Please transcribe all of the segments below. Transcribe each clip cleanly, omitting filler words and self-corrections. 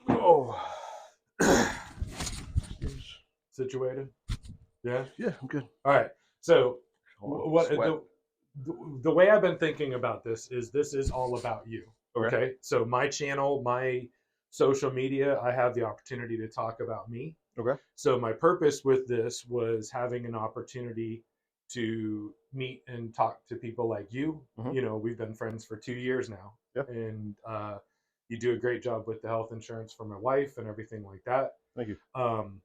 Oh, situated. Yeah. Yeah, I'm good. All right. So, Hold on, what sweat. the way I've been thinking about this is all about you. Okay. Okay. So my channel, my social media, I have the opportunity to talk about me. Okay. So my purpose with this was having an opportunity to meet and talk to people like you. Mm-hmm. You know, we've been friends for 2 years now, Yeah. and you do a great job with the health insurance for my wife and everything like that. Thank you. Um,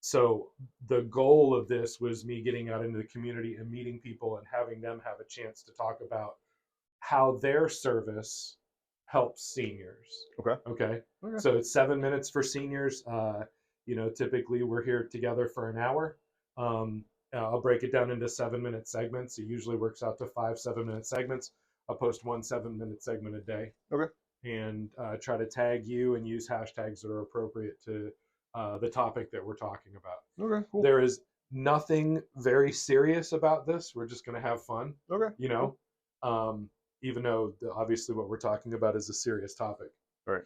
so the goal of this was me getting out into the community and meeting people and having them have a chance to talk about how their service helps seniors. Okay. Okay. Okay. So it's 7 minutes for seniors. You know, typically we're here together for an hour. Um, I'll break it down into 7 minute segments. It usually works out to 5 7 minute segments. I'll post one 7 minute segment a day Okay. and try to tag you and use hashtags that are appropriate to the topic that we're talking about. Okay. Cool. There is nothing very serious about this. We're just going to have fun, Okay. you Cool. know, even though obviously what we're talking about is a serious topic. All right.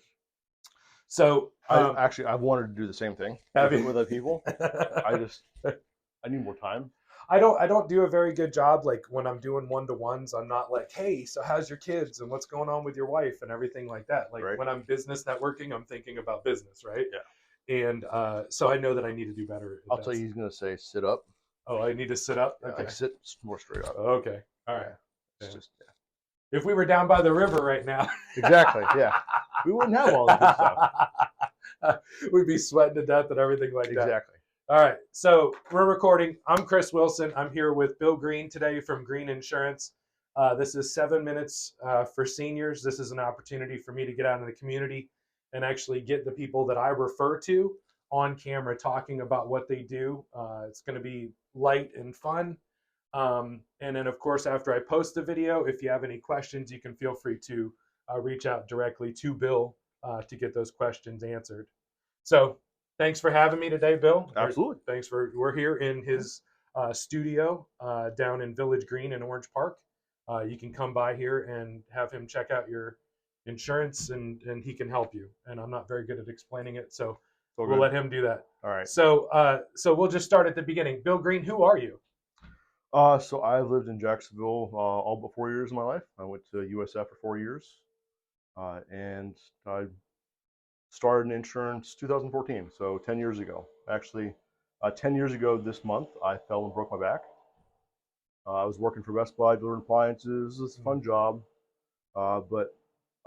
So, I wanted to do the same thing with other people. I need more time. I don't do a very good job. Like when I'm doing one-to-ones, I'm not like, hey, so how's your kids and what's going on with your wife and everything like that. Like Right. when I'm business networking, I'm thinking about business, right? Yeah. And so I know that I need to do better. I'll tell you, he's gonna say sit up. Oh, I need to sit up. Yeah, Okay. like sit more straight up. Okay. All right. Yeah. It's Yeah. just If we were down by the river right now, exactly. Yeah. We wouldn't have all this good stuff. We'd be sweating to death and everything like that. Exactly. All right. So we're recording. I'm Chris Wilson. I'm here with Bill Green today from Green Insurance. This is 7 minutes for seniors. This is an opportunity for me to get out in the community and actually get the people that I refer to on camera talking about what they do. It's going to be light and fun. And then, of course, after I post the video, if you have any questions, you can feel free to reach out directly to Bill to get those questions answered. So, thanks for having me today, Bill. Absolutely. We're here in his studio down in Village Green in Orange Park. You can come by here and have him check out your insurance, and he can help you. And I'm not very good at explaining it, so we'll let him do that. All right. So, so we'll just start at the beginning. Bill Green, who are you? So I lived in Jacksonville all but 4 years of my life. I went to USF for 4 years, and I started in insurance 2014, so 10 years ago. Actually, 10 years ago this month, I fell and broke my back. I was working for Best Buy delivering appliances. It was a fun job, but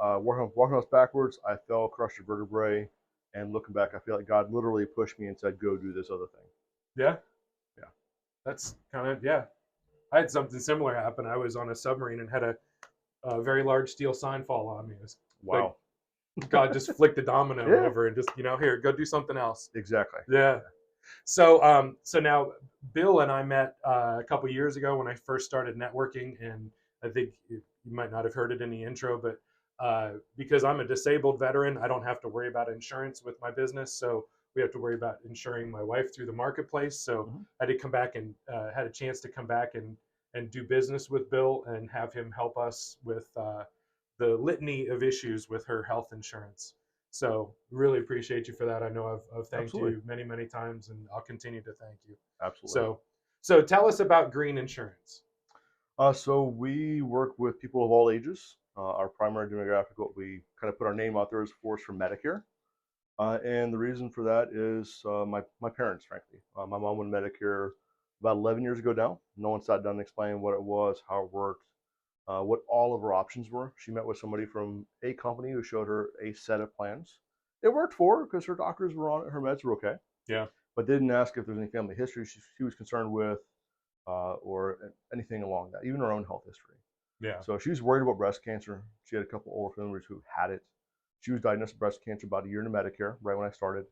walking house backwards, I fell, crushed a vertebrae, and looking back, I feel like God literally pushed me and said, "Go do this other thing." Yeah. Yeah. That's kind of, yeah. I had something similar happen. I was on a submarine and had a very large steel sign fall on me. It was Wow. like God just flicked a domino Yeah. over and just, here, go do something else. Exactly. Yeah. So, so now Bill and I met a couple years ago when I first started networking, and I think you might not have heard it in the intro, but because I'm a disabled veteran, I don't have to worry about insurance with my business. So we have to worry about insuring my wife through the marketplace. So I did come back and had a chance to come back and do business with Bill and have him help us with the litany of issues with her health insurance. So really appreciate you for that. I know I've thanked Absolutely. you many, many times, and I'll continue to thank you. Absolutely. So tell us about Green Insurance. So we work with people of all ages. Our primary demographic, what we kind of put our name out there, is Force for Medicare. And the reason for that is my parents, frankly. My mom went Medicare about 11 years ago now. No one sat down and explained what it was, how it worked, what all of her options were. She met with somebody from a company who showed her a set of plans. It worked for her because her doctors were on it, her meds were okay. Yeah. But didn't ask if there's any family history she was concerned with or anything along that, even her own health history. Yeah. So she was worried about breast cancer. She had a couple older family members who had it. She was diagnosed with breast cancer about a year into Medicare, right when I started.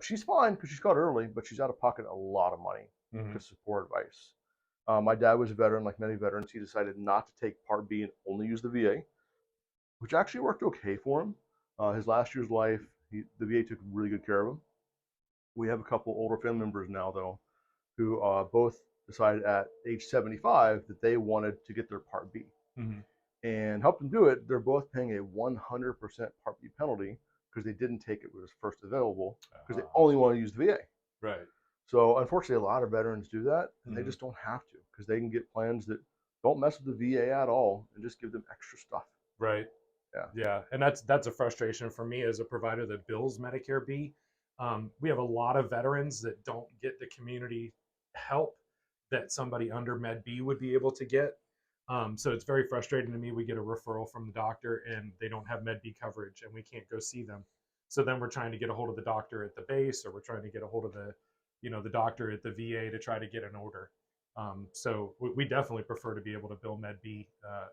She's fine because she's got early, but she's out of pocket a lot of money to support advice. My dad was a veteran, like many veterans. He decided not to take Part B and only use the VA, which actually worked okay for him. His last year's life, the VA took really good care of him. We have a couple older family members now, though, who both decided at age 75 that they wanted to get their Part B. And helped them do it. They're both paying a 100% Part B penalty because they didn't take it when it was first available because they Uh-huh. only want to use the VA. Right. So unfortunately, a lot of veterans do that, and they Mhm. just don't have to because they can get plans that don't mess with the VA at all and just give them extra stuff. Right. Yeah. Yeah, and that's a frustration for me as a provider that bills Medicare B. We have a lot of veterans that don't get the community help that somebody under Med B would be able to get. So it's very frustrating to me. We get a referral from the doctor and they don't have Med B coverage and we can't go see them. So then we're trying to get a hold of the doctor at the base, or we're trying to get a hold of the doctor at the VA to try to get an order. So we definitely prefer to be able to bill Med B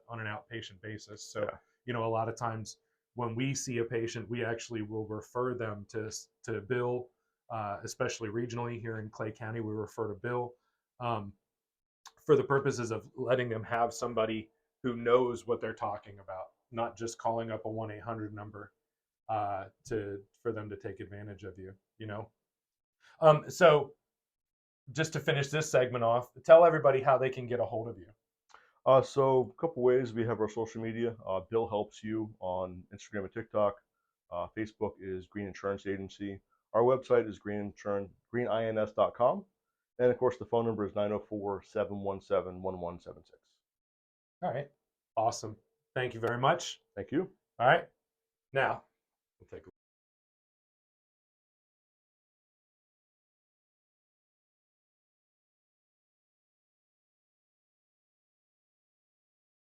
on an outpatient basis. So Yeah. a lot of times when we see a patient, we actually will refer them to Bill, especially regionally here in Clay County. We refer to Bill um, for the purposes of letting them have somebody who knows what they're talking about, not just calling up a 1-800 number to for them to take advantage of you. So just to finish this segment off, tell everybody how they can get a hold of you. So a couple ways we have our social media. Bill helps you on Instagram and TikTok. Facebook is Green Insurance Agency. Our website is greenins.com. And of course, the phone number is 904-717-1176. All right. Awesome. Thank you very much. Thank you. All right. Now, we'll take a